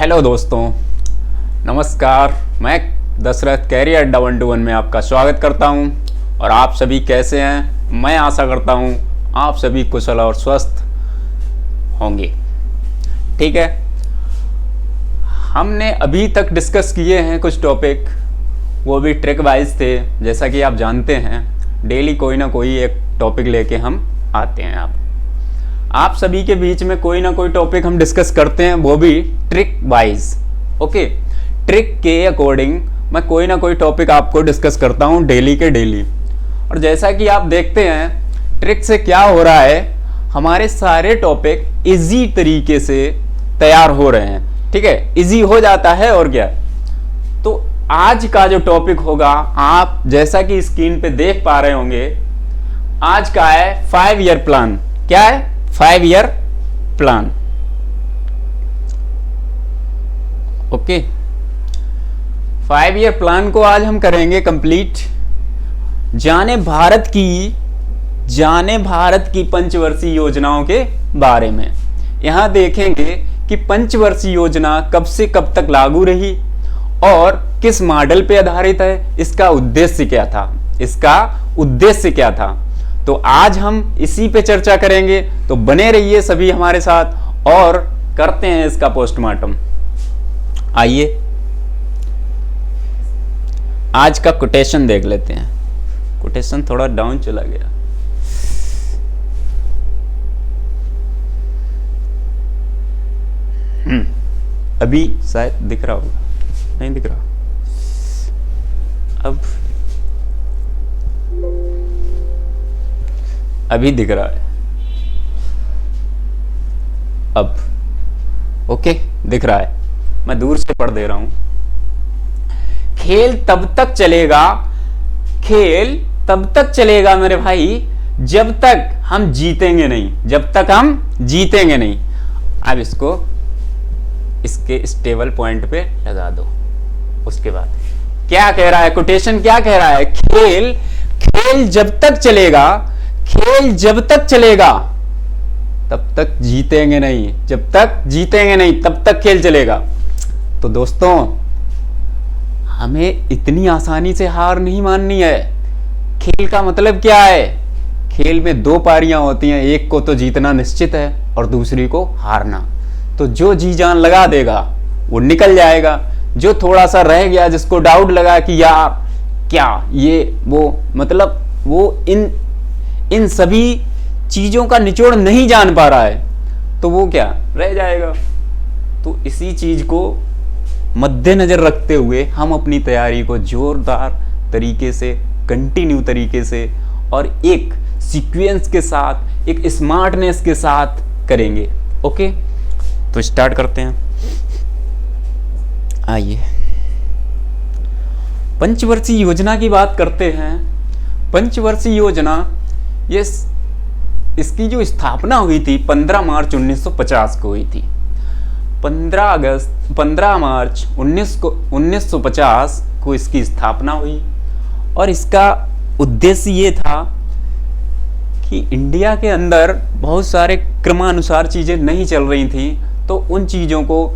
Hello दोस्तों, नमस्कार। मैं दशरथ कैरियर अड्डा 121 में आपका स्वागत करता हूं। और आप सभी कैसे हैं? मैं आशा करता हूं आप सभी कुशल और स्वस्थ होंगे। ठीक है, हमने अभी तक डिस्कस किए हैं कुछ टॉपिक, वो भी ट्रिक वाइज थे। जैसा कि आप जानते हैं, डेली कोई ना कोई एक टॉपिक लेके हम आते हैं। आप सभी के बीच में कोई ना कोई टॉपिक हम डिस्कस करते हैं, वो भी ट्रिक वाइज। ओके, ट्रिक के अकॉर्डिंग मैं कोई ना कोई टॉपिक आपको डिस्कस करता हूं डेली के डेली। और जैसा कि आप देखते हैं, ट्रिक से क्या हो रहा है, हमारे सारे टॉपिक इजी तरीके से तैयार हो रहे हैं। ठीक है, इजी हो जाता है। और क्या, तो आज का जो टॉपिक होगा, आप जैसा कि स्क्रीन पे देख पा रहे होंगे, आज का है 5 ईयर प्लान। क्या है? 5 year plan. Okay, 5 year plan को आज हम करेंगे कंप्लीट। जाने भारत की पंचवर्षीय योजनाओं के बारे में। यहां देखेंगे कि पंचवर्षीय योजना कब से कब तक लागू रही और किस मॉडल पे आधारित है, इसका उद्देश्य क्या था। तो आज हम इसी पे चर्चा करेंगे, तो बने रहिए सभी हमारे साथ और करते हैं इसका पोस्टमार्टम। आइए आज का कोटेशन देख लेते हैं। कोटेशन थोड़ा डाउन चला गया। अभी शायद दिख रहा होगा, नहीं दिख रहा। अभी दिख रहा है। अब ओके, दिख रहा है। मैं दूर से पढ़ दे रहा हूं। खेल तब तक चलेगा मेरे भाई, जब तक हम जीतेंगे नहीं। अब इसको इसके स्टेबल पॉइंट पे लगा दो। उसके बाद क्या कह रहा है कोटेशन? क्या कह रहा है? खेल जब तक चलेगा तब तक जीतेंगे नहीं। तब तक खेल चलेगा। तो दोस्तों, हमें इतनी आसानी से हार नहीं माननी है। खेल का मतलब क्या है? खेल में 2 पारियां होती हैं, एक को तो जीतना निश्चित है और दूसरी को हारना। तो जो जी जान लगा देगा वो निकल जाएगा। जो थोड़ा सा रह गया, जिसको डाउट लगा कि यार क्या ये वो, मतलब वो इन सभी चीजों का निचोड़ नहीं जान पा रहा है, तो वो क्या रह जाएगा। तो इसी चीज को मद्देनजर रखते हुए हम अपनी तैयारी को जोरदार तरीके से, कंटिन्यू तरीके से और एक सीक्वेंस के साथ, एक स्मार्टनेस के साथ करेंगे। ओके, तो स्टार्ट करते हैं। आइए पंचवर्षीय योजना की बात करते हैं। पंचवर्षीय योजना, ये इसकी जो स्थापना हुई थी 15 मार्च 1950 को हुई थी। 15 मार्च 1950 को इसकी स्थापना हुई। और इसका उद्देश्य ये था कि इंडिया के अंदर बहुत सारे क्रमानुसार चीजें नहीं चल रही थी, तो उन चीजों को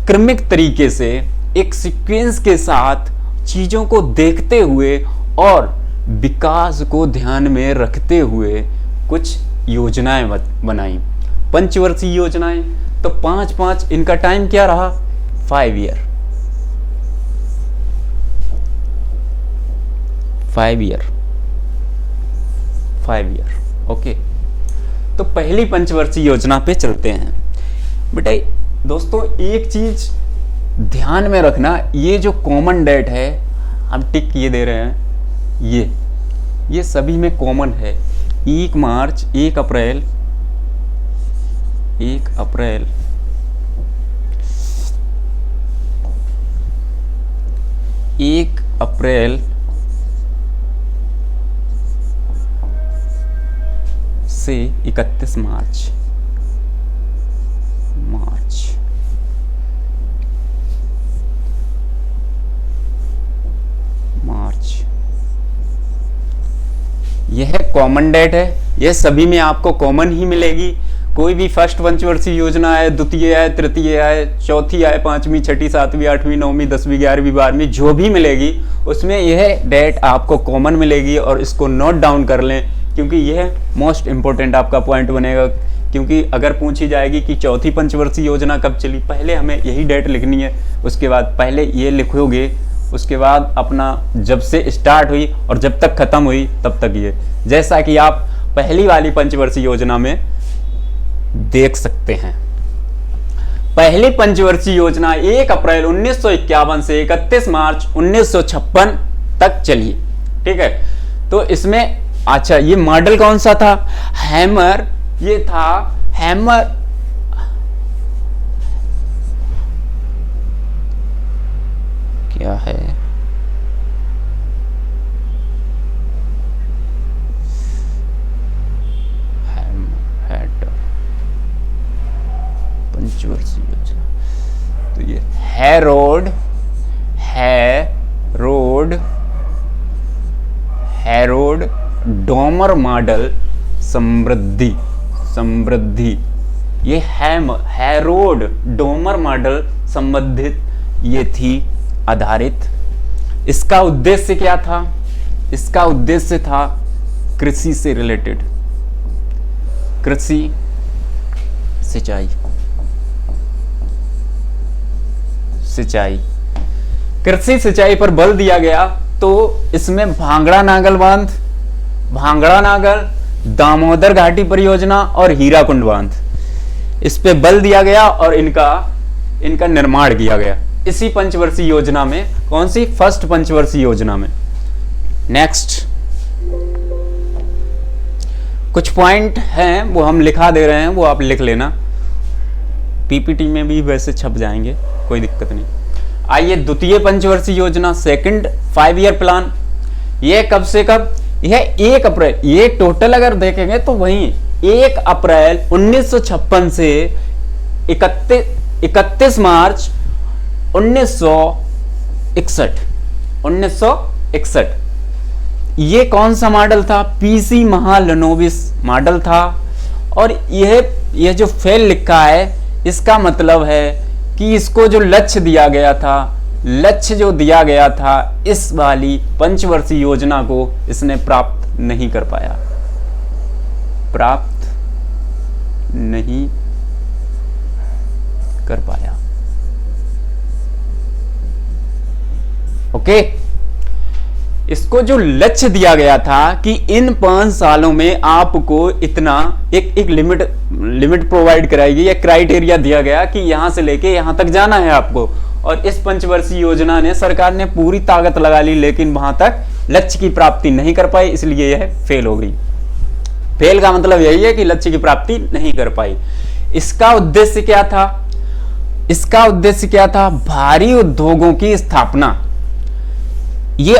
क्रमिक तरीके से, एक सीक्वेंस के साथ चीजों को देखते हुए और विकास को ध्यान में रखते हुए कुछ योजनाएं बनाई, पंचवर्षीय योजनाएं। तो 5 इनका टाइम क्या रहा? 5 ईयर। ओके, तो पहली पंचवर्षीय योजना पे चलते हैं। बेटा दोस्तों, एक चीज ध्यान में रखना, ये जो कॉमन डेट है, हम टिक किए दे रहे हैं, ये सभी में कॉमन है। 1 मार्च, 1 अप्रैल, 1 अप्रैल से 31 मार्च। यह कॉमन डेट है, यह सभी में आपको कॉमन ही मिलेगी। कोई भी फर्स्ट पंचवर्षीय योजना है, द्वितीय है, तृतीय है, चौथी है, पांचवी, छठी, सातवीं, आठवीं, नौवीं, 10वीं, 11वीं, 12वीं जो भी मिलेगी उसमें यह डेट आपको कॉमन मिलेगी। और इसको नोट डाउन कर लें क्योंकि यह मोस्ट इंपॉर्टेंट आपका पॉइंट बनेगा। क्योंकि अगर पूछी जाएगी कि चौथी पंचवर्षीय योजना कब चली, पहले हमें यही डेट लिखनी है, उसके बाद पहले ये लिखोगे, उसके बाद अपना जब से स्टार्ट हुई और जब तक खत्म हुई तब तक ये, जैसा कि आप पहली वाली पंचवर्षीय योजना में देख सकते हैं। पहली पंचवर्षीय योजना 1 अप्रैल 1951 से 31 मार्च 1956 तक चली। ठीक है, तो इसमें अच्छा ये मॉडल कौन सा था? हैमर, ये था हैमर, क्या है, पंचवर्षीय योजना, तो ये हैरोड डोमर मॉडल समृद्धि, ये हैरोड डोमर मॉडल संबंधित ये थी आधारित। इसका उद्देश्य क्या था? इसका उद्देश्य था कृषि से रिलेटेड, कृषि सिंचाई, कृषि सिंचाई पर बल दिया गया। तो इसमें भांगड़ा नागल, दामोदर घाटी परियोजना और हीराकुंड बांध, इस पे बल दिया गया और इनका निर्माण किया गया इसी पंचवर्षीय योजना में। कौन सी? फर्स्ट पंचवर्षीय योजना में। नेक्स्ट कुछ पॉइंट हैं वो हम लिखा दे रहे हैं, वो आप लिख लेना, पीपीटी में भी वैसे छप जाएंगे, कोई दिक्कत नहीं। आइए द्वितीय पंचवर्षीय योजना, सेकंड 5 ईयर प्लान, यह कब से कब? यह 1 अप्रैल, ये टोटल अगर देखेंगे तो वही 1 अप्रैल 1956 से 31 मार्च 1961। ये कौन सा मॉडल था? पीसी महालनोबिस मॉडल था। और यह जो फेल लिखा है इसका मतलब है कि इसको जो लक्ष्य दिया गया था, इस वाली पंचवर्षीय योजना को इसने प्राप्त नहीं कर पाया, ओके। इसको जो लक्ष्य दिया गया था कि इन 5 सालों में आपको इतना एक लिमिट प्रोवाइड कराएगी, या क्राइटेरिया दिया गया कि यहां से लेके यहां तक जाना है आपको। और इस पंचवर्षीय योजना ने, सरकार ने पूरी ताकत लगा ली लेकिन वहां तक लक्ष्य की प्राप्ति नहीं कर पाई, इसलिए यह फेल हो गई। फेल का मतलब यही है कि लक्ष्य की प्राप्ति नहीं कर पाई। इसका उद्देश्य क्या था? भारी उद्योगों की स्थापना। ये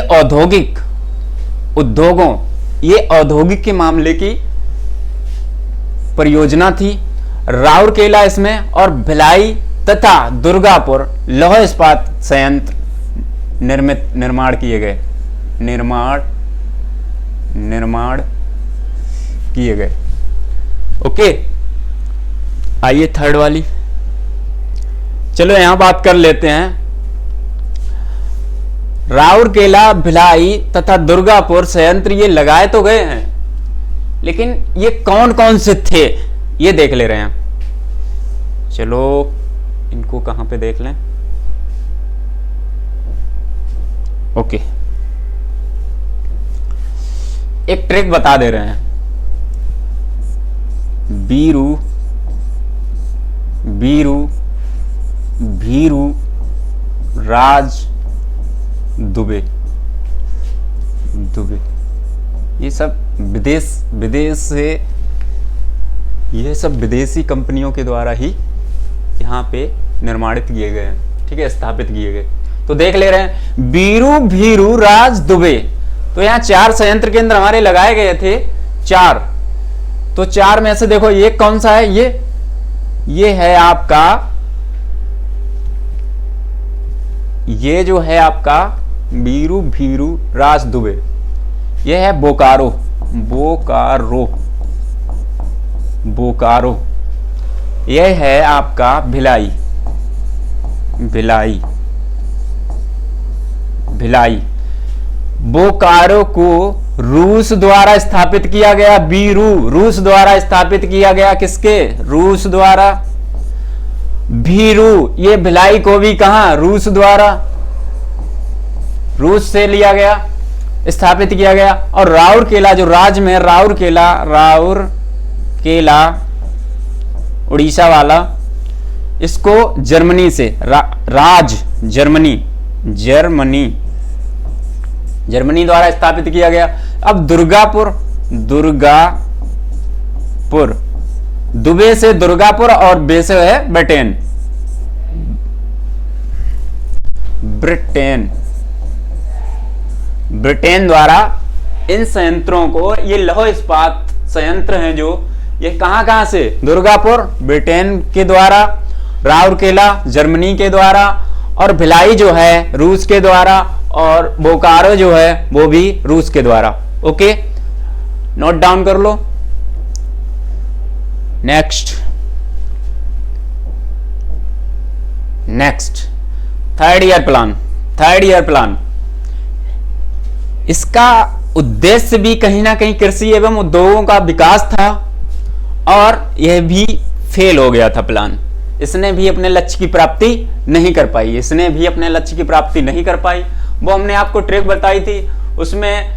औद्योगिक के मामले की परियोजना थी। राउरकेला इसमें और भिलाई तथा दुर्गापुर लौह इस्पात संयंत्र निर्माण किए गए। ओके, आइए थर्ड वाली, चलो यहां बात कर लेते हैं। राउरकेला, भिलाई तथा दुर्गापुर संयंत्र ये लगाए तो गए हैं, लेकिन ये कौन कौन से थे ये देख ले रहे हैं। चलो इनको कहां पे देख लें। ओके, एक ट्रिक बता दे रहे हैं। बीरू, भीरू, राज, दुबे, ये सब विदेश से, ये सब विदेशी कंपनियों के द्वारा ही यहाँ पे निर्माणित किए गए हैं, ठीक है, स्थापित किए गए। तो देख ले रहे हैं, बीरू, भीरू, राज, दुबे। तो यहाँ 4 संयंत्र केंद्र हमारे लगाए गए थे, 4। तो 4 में से देखो ये कौन सा है? ये है आपका, ये जो है आपका बीरू, भीरू, राज, दुबे, ये है बोकारो। यह है आपका भिलाई। भिलाई भिलाई बोकारो को रूस द्वारा स्थापित किया गया। बीरू रूस द्वारा स्थापित किया गया। किसके? रूस द्वारा। भीरू, ये भिलाई को भी कहां? रूस द्वारा, रूस से लिया गया, स्थापित किया गया। और राउरकेला जो राज्य में, राउरकेला उड़ीसा वाला, इसको जर्मनी से राज जर्मनी द्वारा स्थापित किया गया। अब दुर्गापुर दुबे से दुर्गापुर और बे से है ब्रिटेन द्वारा इन संयंत्रों को, ये लौह इस्पात संयंत्र हैं जो, ये कहां से? दुर्गापुर ब्रिटेन के द्वारा, राउरकेला जर्मनी के द्वारा, और भिलाई जो है रूस के द्वारा, और बोकारो जो है वो भी रूस के द्वारा। ओके, नोट डाउन कर लो। Next third year plan. इसका उद्देश्य भी कहीं ना कहीं कृषि एवं उद्योगों का विकास था, और यह भी फेल हो गया था प्लान। इसने भी अपने लक्ष्य की प्राप्ति नहीं कर पाई। वो हमने आपको ट्रिक बताई थी, उसमें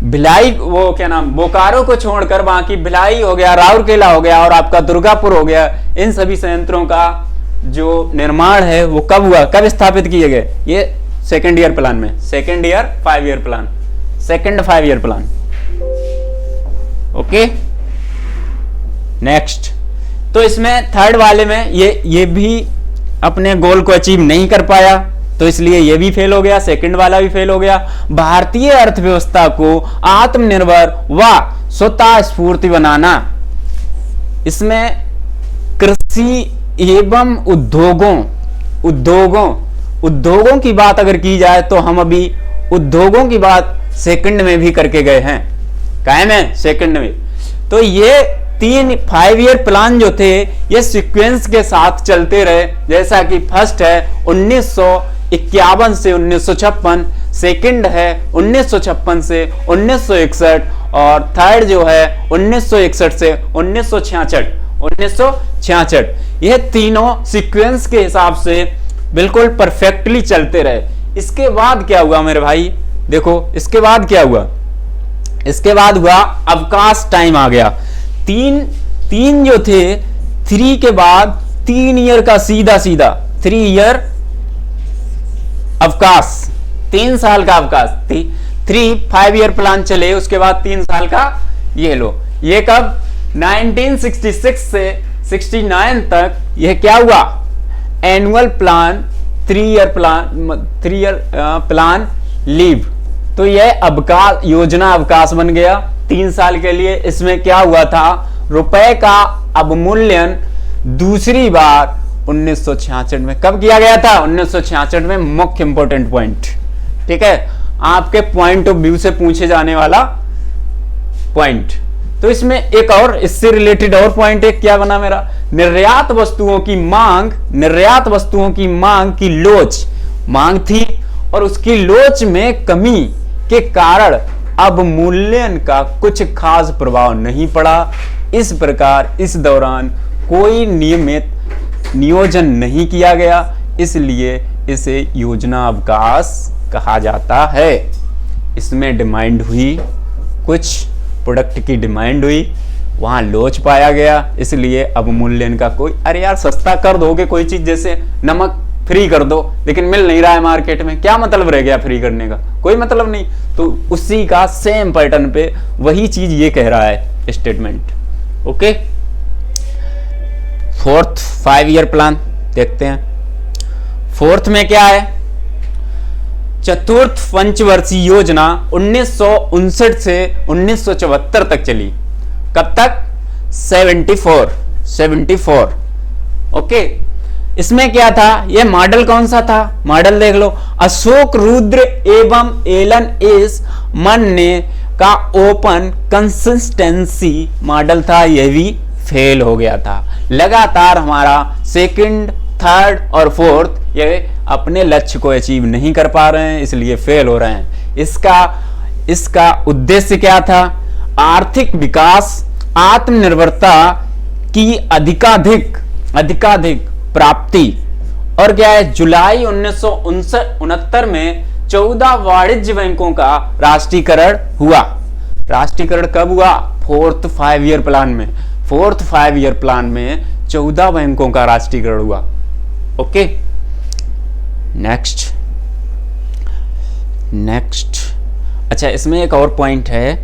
भिलाई, वो क्या नाम, बोकारो को छोड़कर बाकी भिलाई हो गया, राउरकेला हो गया और आपका दुर्गापुर हो गया। इन सभी संयंत्रों का जो निर्माण है वो कब हुआ, कब स्थापित किए गए? ये सेकेंड ईयर प्लान में, second 5 year plan. Okay, next. तो इसमें थर्ड वाले में ये भी अपने गोल को अचीव नहीं कर पाया, तो इसलिए ये भी फेल हो गया, सेकंड वाला भी फेल हो गया। भारतीय अर्थव्यवस्था को आत्मनिर्भर व स्वतः स्फूर्ति बनाना, इसमें कृषि एवं उद्योगों की बात अगर की जाए तो हम अभी उद्योगों की बात सेकंड में भी करके गए हैं, कायम है सेकंड में। तो ये 5 ईयर प्लान जो थे ये सीक्वेंस के साथ चलते रहे, जैसा कि फर्स्ट है 1951 से 1956, सेकंड है 1956 से 1961, और थर्ड जो है 1961 से 1966। यह तीनों सीक्वेंस के हिसाब से बिल्कुल परफेक्टली चलते रहे। इसके बाद क्या हुआ मेरे भाई? देखो इसके बाद क्या हुआ, इसके बाद हुआ अवकाश टाइम आ गया। तीन जो थे, 3 के बाद 3 ईयर का सीधा 3 ईयर अवकाश, 3 साल का अवकाश। 5 ईयर प्लान चले, उसके बाद 3 साल का ये लो। ये कब? 1966 से 69 तक यह क्या हुआ? Annual plan, 3 year plan leave. तो यह अवकाश योजना अवकाश बन गया 3 साल के लिए। इसमें क्या हुआ था? रुपए का अवमूल्यन दूसरी बार 1966 में कब किया गया था? 1966 में। मुख्य इंपॉर्टेंट पॉइंट, ठीक है, आपके पॉइंट ऑफ व्यू से पूछे जाने वाला पॉइंट। तो इसमें एक और इससे रिलेटेड और पॉइंट एक क्या बना मेरा? निर्यात वस्तुओं की मांग की लोच मांग थी, और उसकी लोच में कमी के कारण अवमूल्यन का कुछ खास प्रभाव नहीं पड़ा। इस प्रकार इस दौरान कोई नियमित नियोजन नहीं किया गया, इसलिए इसे योजना अवकाश कहा जाता है। इसमें डिमांड हुई, कुछ प्रोडक्ट की डिमांड हुई, वहां लोच पाया गया, इसलिए अवमूल्यन का कोई, अरे यार सस्ता कर दोगे कोई चीज, जैसे नमक फ्री कर दो लेकिन मिल नहीं रहा है मार्केट में, क्या मतलब रह गया फ्री करने का? कोई मतलब नहीं। तो उसी का सेम पैटर्न पे वही चीज ये कह रहा है statement. Okay, 4th 5 year plan देखते हैं। 4th में क्या है? चतुर्थ पंचवर्षीय योजना 1959 से 1974 तक चली। कब तक? 74। ओके, इसमें क्या था? यह मॉडल कौन सा था? मॉडल देख लो, अशोक रुद्र एवं एलन एस मन ने का ओपन कंसिस्टेंसी मॉडल था, यह भी फेल हो गया था। लगातार हमारा सेकंड, थर्ड और फोर्थ ये अपने लक्ष्य को अचीव नहीं कर पा रहे हैं, इसलिए फेल हो रहे हैं। इसका उद्देश्य क्या था? आर्थिक विकास, आत्मनिर्भरता की अधिकाधिक प्राप्ति। और क्या है? जुलाई 1969 में 14 वाणिज्य बैंकों का राष्ट्रीयकरण हुआ। राष्ट्रीयकरण कब हुआ? फोर्थ 5 ईयर प्लान में। फोर्थ 5 ईयर प्लान में 14 बैंकों का राष्ट्रीयकरण हुआ। Okay, next. अच्छा, इसमें एक और पॉइंट है,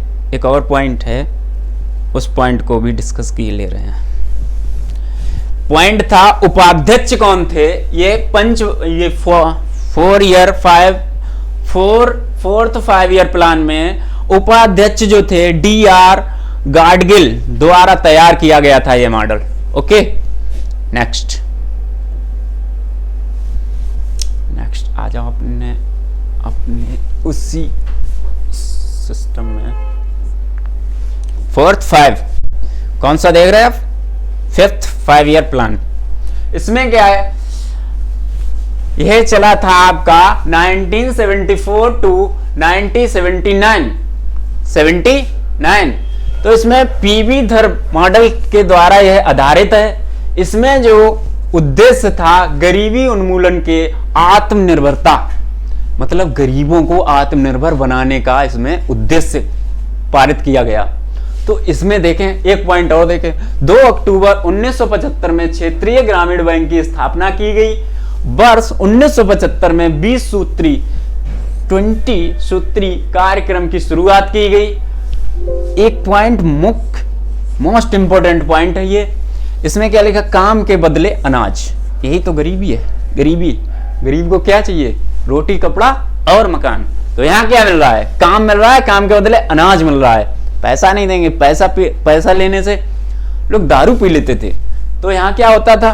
उस पॉइंट को भी डिस्कस किए ले रहे हैं। पॉइंट था उपाध्यक्ष कौन थे? ये फोर्थ 5 ईयर प्लान में उपाध्यक्ष जो थे DR गाडगिल द्वारा तैयार किया गया था ये मॉडल। ओके, नेक्स्ट आ जाओ अपने उसी सिस्टम में। फोर्थ 5 कौन सा देख रहे हैं आप? Fifth 5 year plan. इसमें क्या है? यह चला था आपका 1974 टू 1979। तो इसमें पीवी धर मॉडल के द्वारा यह आधारित है। इसमें जो उद्देश्य था गरीबी उन्मूलन के आत्मनिर्भरता, मतलब गरीबों को आत्मनिर्भर बनाने का इसमें उद्देश्य पारित किया गया। तो इसमें देखें, एक पॉइंट और देखें, 2 अक्टूबर 1975 में क्षेत्रीय ग्रामीण बैंक की स्थापना की गई। वर्ष 1975 में 20 सूत्री कार्यक्रम की शुरुआत की गई। एक पॉइंट मोस्ट इंपोर्टेंट पॉइंट है ये। इसमें क्या लिखा? काम के बदले अनाज। यही तो गरीबी है। गरीब को क्या चाहिए? रोटी, कपड़ा और मकान। तो यहाँ क्या मिल रहा है? काम मिल रहा है, काम के बदले अनाज मिल रहा है। पैसा नहीं देंगे, पैसा लेने से लोग दारू पी लेते थे। तो यहाँ क्या होता था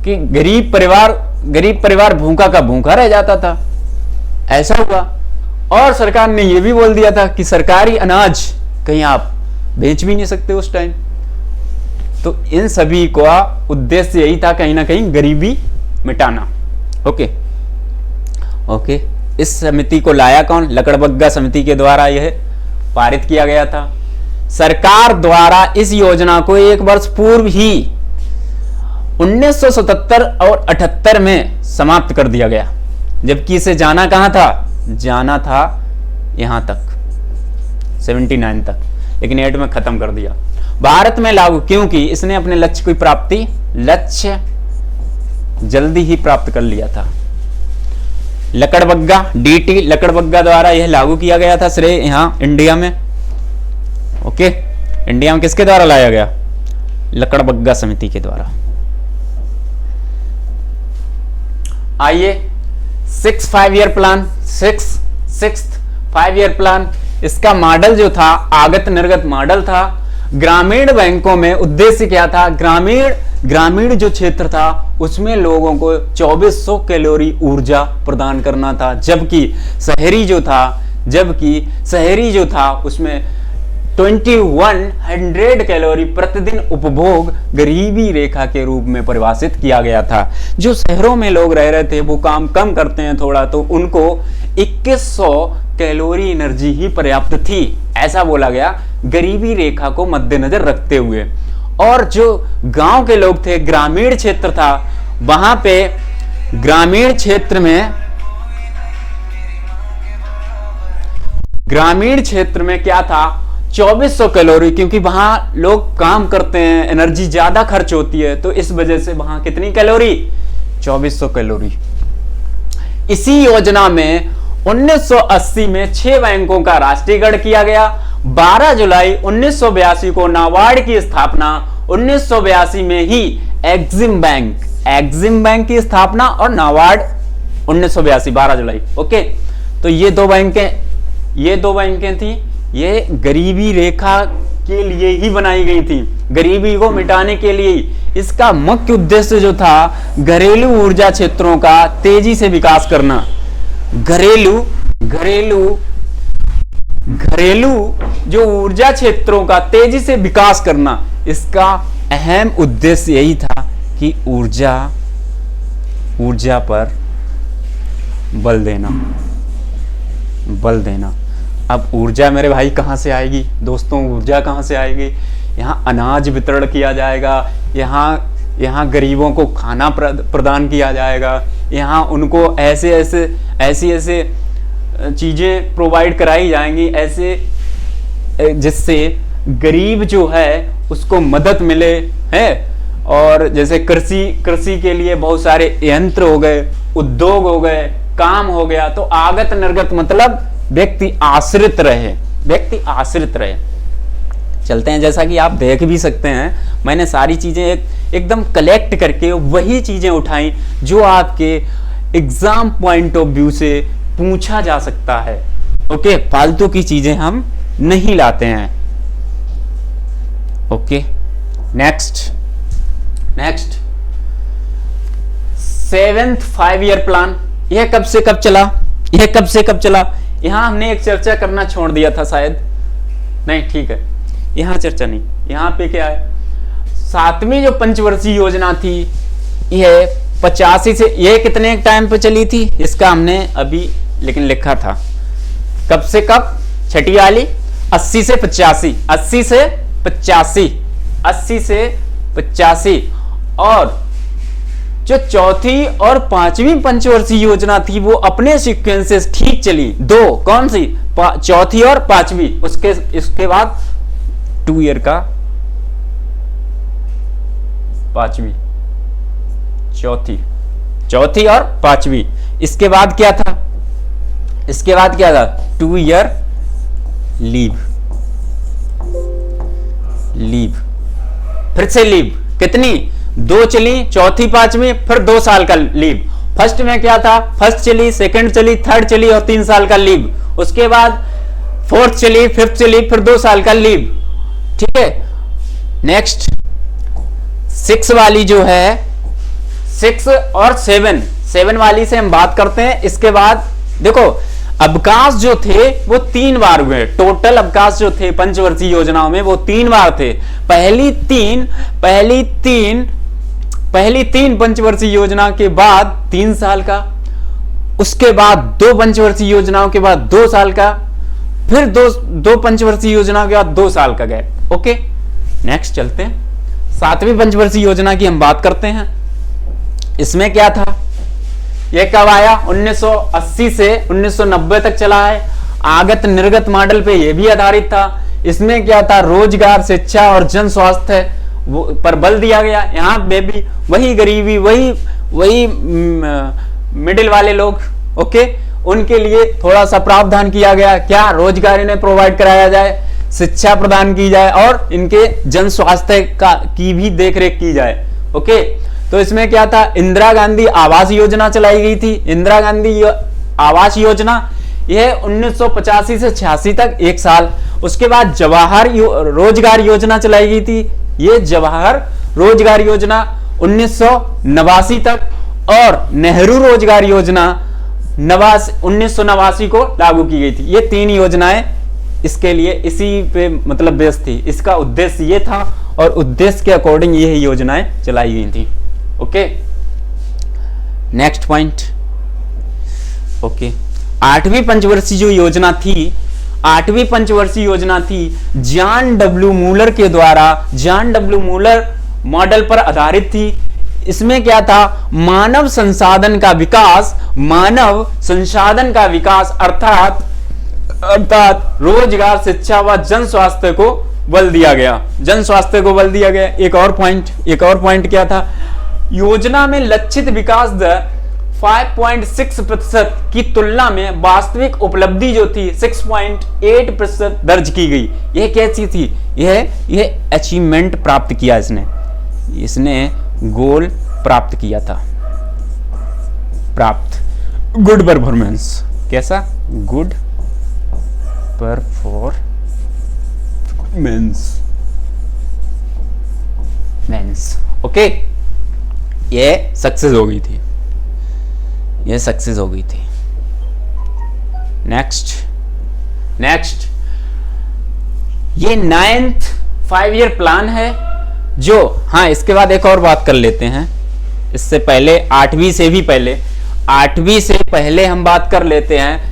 कि गरीब परिवार भूखा का भूखा रह जाता था। ऐसा हुआ। और सरकार ने यह भी बोल दिया था कि सरकारी अनाज कहीं आप बेच भी नहीं सकते उस टाइम। तो इन सभी का उद्देश्य यही था, कहीं ना कहीं गरीबी मिटाना। ओके, इस समिति को लाया कौन? लकड़बग्गा समिति के द्वारा यह पारित किया गया था। सरकार द्वारा इस योजना को 1 वर्ष पूर्व ही 1977 और 78 में समाप्त कर दिया गया, जबकि इसे जाना कहां था? जाना था यहां तक 79 तक, लेकिन 8 में खत्म कर दिया। भारत में लागू क्योंकि इसने अपने लक्ष्य जल्दी ही प्राप्त कर लिया था। लकड़बग्गा DT लकड़बग्गा द्वारा यह लागू किया गया था। श्रेय यहां इंडिया में। ओके, इंडिया में किसके द्वारा लाया गया? लकड़बग्गा समिति के द्वारा। आइए 6th 5 ईयर प्लान, इसका मॉडल जो था आगत निर्गत मॉडल था। ग्रामीण बैंकों में उद्देश्य क्या था? ग्रामीण जो क्षेत्र था उसमें लोगों को 2400 कैलोरी ऊर्जा प्रदान करना था, जबकि शहरी जो था उसमें 2100 कैलोरी प्रतिदिन उपभोग गरीबी रेखा के रूप में परिभाषित किया गया था। जो शहरों में लोग रह रहे थे वो काम कम करते हैं थोड़ा, तो उनको 2100 कैलोरी एनर्जी ही पर्याप्त थी, ऐसा बोला गया गरीबी रेखा को मद्देनजर रखते हुए। और जो गांव के लोग थे, ग्रामीण क्षेत्र था, वहां पे ग्रामीण क्षेत्र में क्या था? 2400 कैलोरी, क्योंकि वहां लोग काम करते हैं, एनर्जी ज्यादा खर्च होती है, तो इस वजह से वहां कितनी कैलोरी? 2400 कैलोरी। इसी योजना में 1980 में 6 बैंकों का राष्ट्रीयकरण किया गया। 12 जुलाई 1982 को नाबार्ड की स्थापना, 1982 में ही एग्जिम बैंक की स्थापना और नाबार्ड 1982 12 जुलाई। ओके, तो ये दो बैंकें थी। ये गरीबी रेखा के लिए ही बनाई गई थी, गरीबी को मिटाने के लिए। इसका मुख्य उद्देश्य जो था घरेलू ऊर्जा क्षेत्रों का तेजी से विकास करना। घरेलू जो ऊर्जा क्षेत्रों का तेजी से विकास करना, इसका अहम उद्देश्य यही था कि ऊर्जा पर बल देना। अब ऊर्जा मेरे भाई कहाँ से आएगी दोस्तों? ऊर्जा कहाँ से आएगी? यहाँ अनाज वितरण किया जाएगा, यहाँ गरीबों को खाना प्रदान किया जाएगा, यहाँ उनको ऐसी चीज़ें प्रोवाइड कराई जाएंगी ऐसे, जिससे गरीब जो है उसको मदद मिले है। और जैसे कृषि के लिए बहुत सारे यंत्र हो गए, उद्योग हो गए, काम हो गया, तो आगत निर्गत मतलब व्यक्ति आश्रित रहे। चलते हैं, जैसा कि आप देख भी सकते हैं, मैंने सारी चीजें एकदम कलेक्ट करके वही चीजें उठाई जो आपके एग्जाम पॉइंट ऑफ व्यू से पूछा जा सकता है। ओके, फालतू की चीजें हम नहीं लाते हैं। Okay, next 7th 5 year plan. यह कब से कब चला? यहां हमने एक चर्चा करना छोड़ दिया था शायद, नहीं ठीक है, यहां चर्चा नहीं, यहां पे क्या है, 7वीं जो पंचवर्षीय योजना थी यह 85 से, यह कितने टाइम पे चली थी इसका हमने अभी लेकिन लिखा था, कब से कब? छठी वाली 80 से 85 और जो चौथी और 5वीं पंचवर्षीय योजना थी वो अपने सीक्वेंस से ठीक चली। दो, कौन सी? चौथी और 5वीं। इसके बाद 2 ईयर का 5वीं, चौथी और 5वीं। इसके बाद क्या था? 2 ईयर लीव, फिर से लीव कितनी? 2 चली, चौथी 5वीं, फिर 2 साल का लीव। फर्स्ट में क्या था? फर्स्ट चली, सेकंड चली, थर्ड चली और 3 साल का लीव। उसके बाद 4th चली, 5th चली, फिर 2 साल का लीव। ठीक है, नेक्स्ट 6 वाली जो है, 6 और 7 वाली से हम बात करते हैं। इसके बाद देखो अवकाश जो थे वो 3 बार हुए। टोटल अवकाश जो थे पंचवर्षीय योजनाओं में वो 3 बार थे। पहली तीन पंचवर्षीय योजना के बाद 3 साल का, उसके बाद 2 पंचवर्षीय योजनाओं के बाद 2 साल का, फिर दो पंचवर्षीय योजनाओं के बाद 2 साल का गैप। ओके, नेक्स्ट चलते हैं, 7वीं पंचवर्षीय योजना की हम बात करते हैं। इसमें क्या था? यह कब आया? 1980 से 1990 तक चला है। आगत निर्गत मॉडल पे यह भी आधारित था। इसमें क्या था? रोजगार, शिक्षा और जन स्वास्थ्य पर बल दिया गया। यहाँ पे भी वही गरीबी, वही मिडिल वाले लोग, ओके, उनके लिए थोड़ा सा प्रावधान किया गया। क्या? रोजगार इन्हें प्रोवाइड कराया जाए, शिक्षा प्रदान की जाए और इनके जन स्वास्थ्य की भी देखरेख की जाए। ओके, तो इसमें क्या था? इंदिरा गांधी आवास योजना चलाई गई थी। इंदिरा गांधी आवास योजना यह 1985 से 86 तक 1 साल। उसके बाद जवाहर रोजगार योजना चलाई गई थी। ये जवाहर रोजगार योजना 1989 तक, और नेहरू रोजगार योजना 1989 को लागू की गई थी। ये 3 योजनाएं इसके लिए इसी पे मतलब बेस थी। इसका उद्देश्य ये था और उद्देश्य के अकॉर्डिंग ये योजनाएं चलाई गई थी। Okay, next point. ओके, 8वीं पंचवर्षीय जो योजना थी, 8वीं पंचवर्षीय योजना थी जॉन डब्ल्यू मूलर के द्वारा, जॉन डब्ल्यू मूलर मॉडल पर आधारित थी। इसमें क्या था? मानव संसाधन का विकास अर्थात रोजगार, शिक्षा व जन स्वास्थ्य को बल दिया गया। एक और पॉइंट क्या था? योजना में लक्षित विकास दर 5.6% की तुलना में वास्तविक उपलब्धि जो थी 6.8% दर्ज की गई। यह कैसी थी? यह अचीवमेंट प्राप्त किया, इसने गोल प्राप्त किया था। Good performance. कैसा? Good performance. ओके, ये सक्सेस हो गई थी। नेक्स्ट ये 9th 5 ईयर प्लान है जो, हाँ इसके बाद एक और बात कर लेते हैं, इससे पहले 8वीं से भी पहले, 8वीं से पहले हम बात कर लेते हैं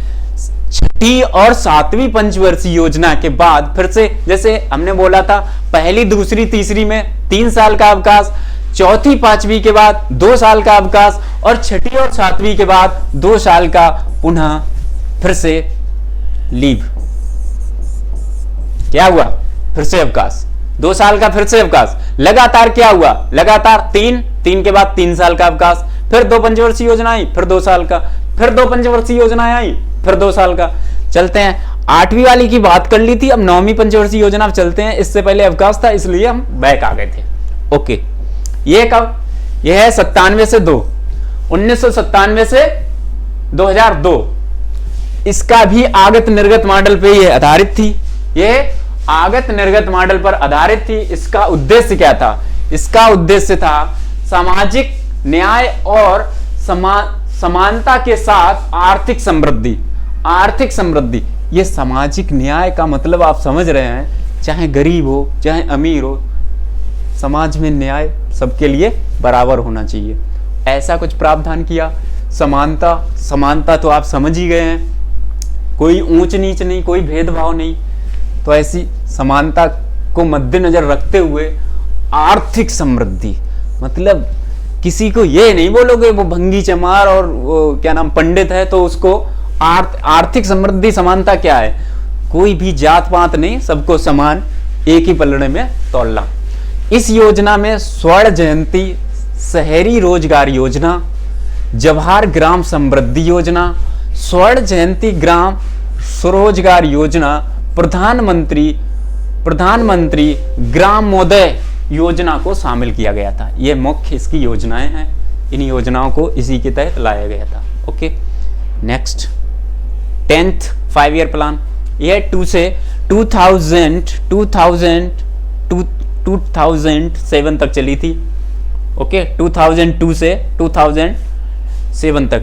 6ठी और 7वीं पंचवर्षीय योजना के बाद फिर से, जैसे हमने बोला था पहली दूसरी तीसरी में 3 साल का अवकाश, चौथी पांचवी के बाद 2 साल का अवकाश, और 6ठी और 7वीं के बाद 2 साल का पुनः फिर से लीव। क्या हुआ? फिर से अवकाश, 2 साल का फिर से अवकाश, लगातार क्या हुआ? लगातार 3 के बाद 3 साल का अवकाश, फिर 2 पंचवर्षीय योजना आई, फिर 2 साल का, फिर 2 पंचवर्षीय योजनाएं आई, फिर 2 साल का। चलते हैं, 8वीं वाली की बात कर ली थी, अब 9वीं पंचवर्षीय योजना चलते हैं। इससे पहले अवकाश था इसलिए हम बैक आ गए थे। ओके, ये कब? यह है 97 से 2, 1997 से 2002। इसका भी आगत निर्गत मॉडल पे ये आधारित थी, ये आगत निर्गत मॉडल पर आधारित थी। इसका उद्देश्य क्या था? इसका उद्देश्य था सामाजिक न्याय और समानता के साथ आर्थिक समृद्धि। आर्थिक समृद्धि, ये सामाजिक न्याय का मतलब आप समझ रहे हैं, चाहे गरीब हो चाहे अमीर हो, समाज में न्याय सबके लिए बराबर होना चाहिए, ऐसा कुछ प्रावधान किया। समानता तो आप समझ ही गए हैं, कोई ऊंच नीच नहीं, कोई भेदभाव नहीं। तो ऐसी समानता को मद्देनजर रखते हुए आर्थिक समृद्धि, मतलब किसी को ये नहीं बोलोगे वो भंगी चमार और वो क्या नाम पंडित है तो उसको आर्थिक समृद्धि समानता क्या है? कोई भी जात पात नहीं, सबको समान एक ही पलड़े में तौलना। इस योजना में स्वर्ण जयंती शहरी रोजगार योजना, जवाहर ग्राम समृद्धि योजना, स्वर्ण जयंती ग्राम स्वरोजगार योजना, प्रधानमंत्री ग्रामोदय योजना को शामिल किया गया था। ये मुख्य इसकी योजनाएं हैं, इन योजनाओं को इसी के तहत लाया गया था। Okay, next 10th 5 year plan, ये 2 से 2007 तक चली थी। ओके, 2002 से 2007 तक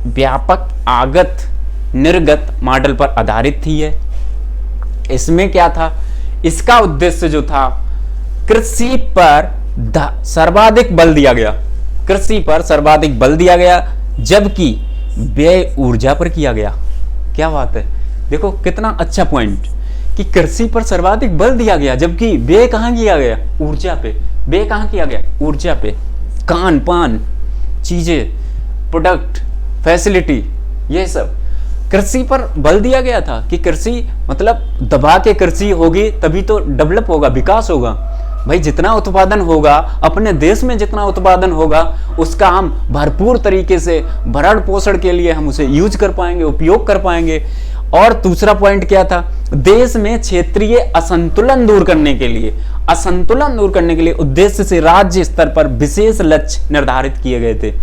व्यापक आगत निर्गत मॉडल पर आधारित थी है। इसमें क्या था? इसका उद्देश्य जो था, कृषि पर सर्वाधिक बल दिया गया, कृषि पर सर्वाधिक बल दिया गया, जबकि व्यय ऊर्जा पर किया गया। क्या बात है, देखो कितना अच्छा पॉइंट कि कृषि पर सर्वाधिक बल दिया गया, जबकि व्यय कहां किया गया? ऊर्जा पे। व्यय कहां किया गया? ऊर्जा पे। खान पान चीजें, प्रोडक्ट, फैसिलिटी, ये सब कृषि पर बल दिया गया था कि कृषि मतलब दबा के कृषि होगी तभी तो डेवलप होगा, विकास होगा। भाई जितना उत्पादन होगा, अपने देश में जितना उत्पादन होगा, उसका हम भरपूर तरीके से भरण पोषण के लिए हम उसे यूज कर पाएंगे, उपयोग कर पाएंगे। और दूसरा पॉइंट क्या था? देश में क्षेत्रीय असंतुलन दूर करने के लिए उद्देश्य से राज्य स्तर पर विशेष लक्ष्य निर्धारित किए गए थे।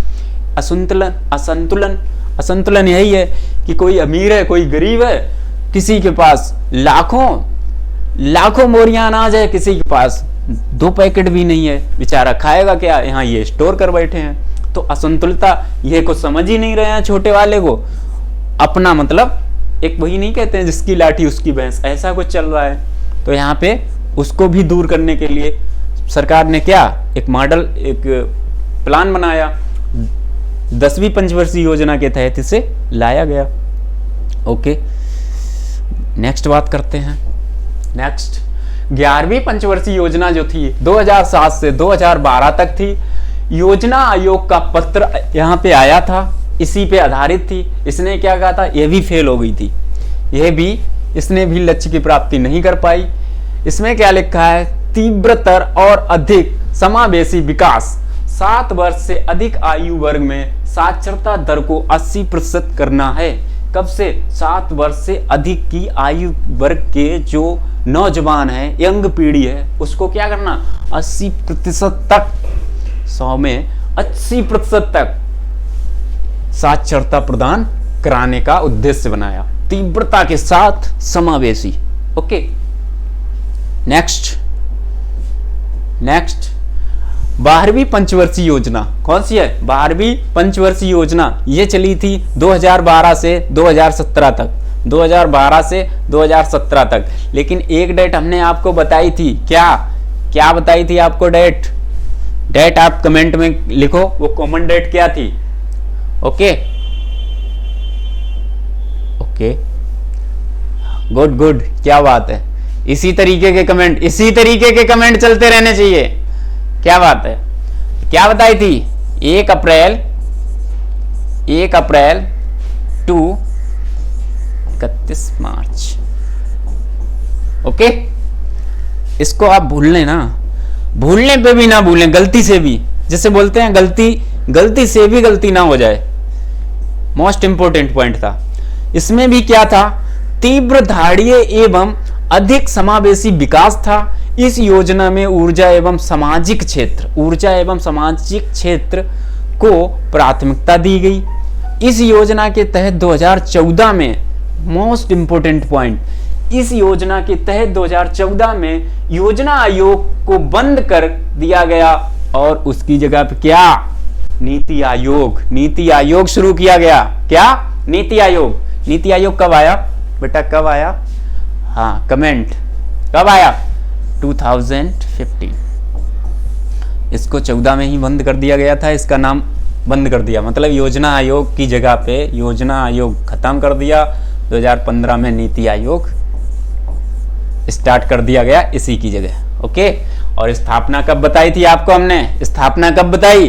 असंतुलन यही है कि कोई अमीर है, कोई गरीब है, किसी के पास लाखों मोरियां अनाज है, किसी के पास 2 पैकेट भी नहीं है, बेचारा खाएगा क्या? यहाँ ये स्टोर कर बैठे हैं। तो असंतुलता, ये कुछ समझ ही नहीं रहे हैं छोटे वाले को, अपना मतलब एक वही नहीं कहते हैं जिसकी लाठी उसकी भैंस, ऐसा कुछ चल रहा है। तो यहाँ पे उसको भी दूर करने के लिए सरकार ने क्या, एक मॉडल, एक प्लान बनाया, 10वीं पंचवर्षीय योजना के तहत इसे लाया गया। ओके, नेक्स्ट बात करते हैं। नेक्स्ट 11वीं पंचवर्षीय योजना जो थी 2007 से 2012 तक थी। योजना आयोग का पत्र यहाँ पे आया था, इसी पे आधारित थी। इसने क्या कहा था? यह भी फेल हो गई थी, इसने भी लक्ष्य की प्राप्ति नहीं कर पाई। इसमें क्या लिखा है? तीव्रतर और अधिक समावेशी विकास, 7 वर्ष से अधिक आयु वर्ग में साक्षरता दर को 80% करना है। कब से? 7 वर्ष से अधिक की आयु वर्ग के जो नौजवान है, यंग पीढ़ी है, उसको क्या करना? 80% तक, 100 में 80% तक साक्षरता प्रदान कराने का उद्देश्य बनाया, तीव्रता के साथ समावेशी। ओके, नेक्स्ट 12वीं पंचवर्षीय योजना कौन सी है? 12वीं पंचवर्षीय योजना ये चली थी 2012 से 2017 तक। 2012 से 2017 तक। लेकिन एक डेट हमने आपको बताई थी, क्या बताई थी आपको डेट आप कमेंट में लिखो, वो कॉमन डेट क्या थी। ओके, गुड, क्या बात है। इसी तरीके के कमेंट चलते रहने चाहिए। क्या बात है, क्या बताई थी? 1 अप्रैल टू 31 मार्च। ओके, इसको आप भूल लें ना, भूलने पे भी ना भूलें, गलती से भी, जैसे बोलते हैं गलती से भी गलती ना हो जाए। मोस्ट इंपोर्टेंट पॉइंट था इसमें भी। क्या था? तीव्र धाड़ीय एवं अधिक समावेशी विकास था। इस योजना में ऊर्जा एवं सामाजिक क्षेत्र को प्राथमिकता दी गई। इस योजना के तहत 2014 में, मोस्ट इंपोर्टेंट पॉइंट, इस योजना के तहत 2014 में योजना आयोग को बंद कर दिया गया और उसकी जगह पे क्या? नीति आयोग शुरू किया गया। क्या? नीति आयोग कब आया बेटा, कब आया? हाँ, कमेंट, कब आया? 2015। इसको 14 में ही बंद कर दिया गया था। इसका नाम बंद कर दिया, मतलब योजना आयोग की जगह पे योजना आयोग खत्म कर दिया। 2015 में नीति आयोग स्टार्ट कर दिया गया इसी की जगह। ओके, और स्थापना कब बताई थी आपको हमने? स्थापना कब बताई?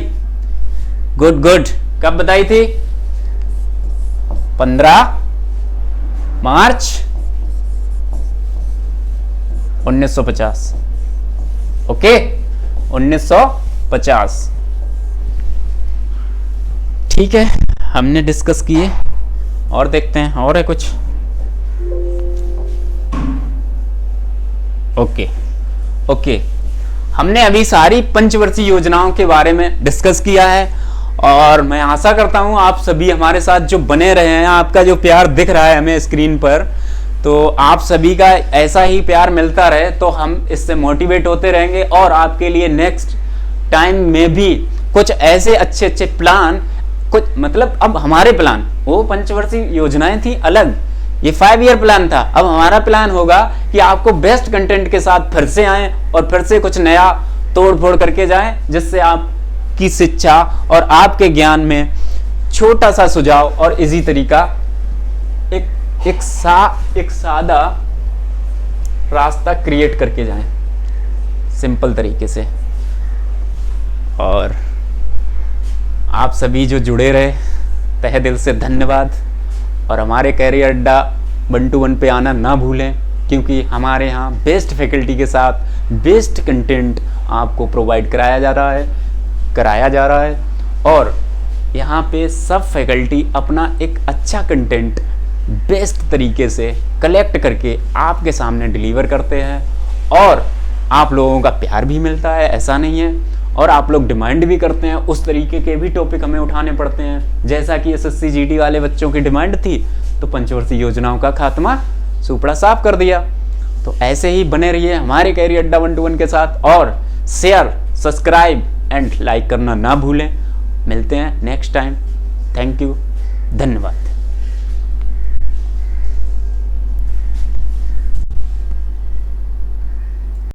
गुड, कब बताई थी? 15 मार्च 1950। ओके, 1950। ठीक है, हमने डिस्कस किए और देखते हैं और है कुछ। ओके, हमने अभी सारी पंचवर्षीय योजनाओं के बारे में डिस्कस किया है और मैं आशा करता हूं आप सभी हमारे साथ जो बने रहे हैं। आपका जो प्यार दिख रहा है हमें स्क्रीन पर, तो आप सभी का ऐसा ही प्यार मिलता रहे तो हम इससे मोटिवेट होते रहेंगे और आपके लिए नेक्स्ट टाइम में भी कुछ ऐसे अच्छे प्लान, कुछ मतलब अब हमारे प्लान, वो पंचवर्षीय योजनाएं थी अलग, ये 5 ईयर प्लान था। अब हमारा प्लान होगा कि आपको बेस्ट कंटेंट के साथ फिर से आएं और फिर से कुछ नया तोड़ फोड़ करके जाएं, जिससे आपकी शिक्षा और आपके ज्ञान में छोटा सा सुझाव और इजी तरीका, एक सादा रास्ता क्रिएट करके जाएं सिंपल तरीके से। और आप सभी जो जुड़े रहे, तहे दिल से धन्यवाद। और हमारे कैरियर अड्डा 1 to 1 पे आना ना भूलें, क्योंकि हमारे यहाँ बेस्ट फैकल्टी के साथ बेस्ट कंटेंट आपको प्रोवाइड कराया जा रहा है और यहाँ पे सब फैकल्टी अपना एक अच्छा कंटेंट बेस्ट तरीके से कलेक्ट करके आपके सामने डिलीवर करते हैं और आप लोगों का प्यार भी मिलता है, ऐसा नहीं है। और आप लोग डिमांड भी करते हैं, उस तरीके के भी टॉपिक हमें उठाने पड़ते हैं, जैसा कि एसएससी जीडी वाले बच्चों की डिमांड थी, तो पंचवर्षीय योजनाओं का खात्मा सुपड़ा साफ कर दिया। तो ऐसे ही बने रहिए हमारे कैरियर अड्डा 1 to 1 के साथ और शेयर, सब्सक्राइब एंड लाइक करना ना भूलें। मिलते हैं नेक्स्ट टाइम। थैंक यू, धन्यवाद।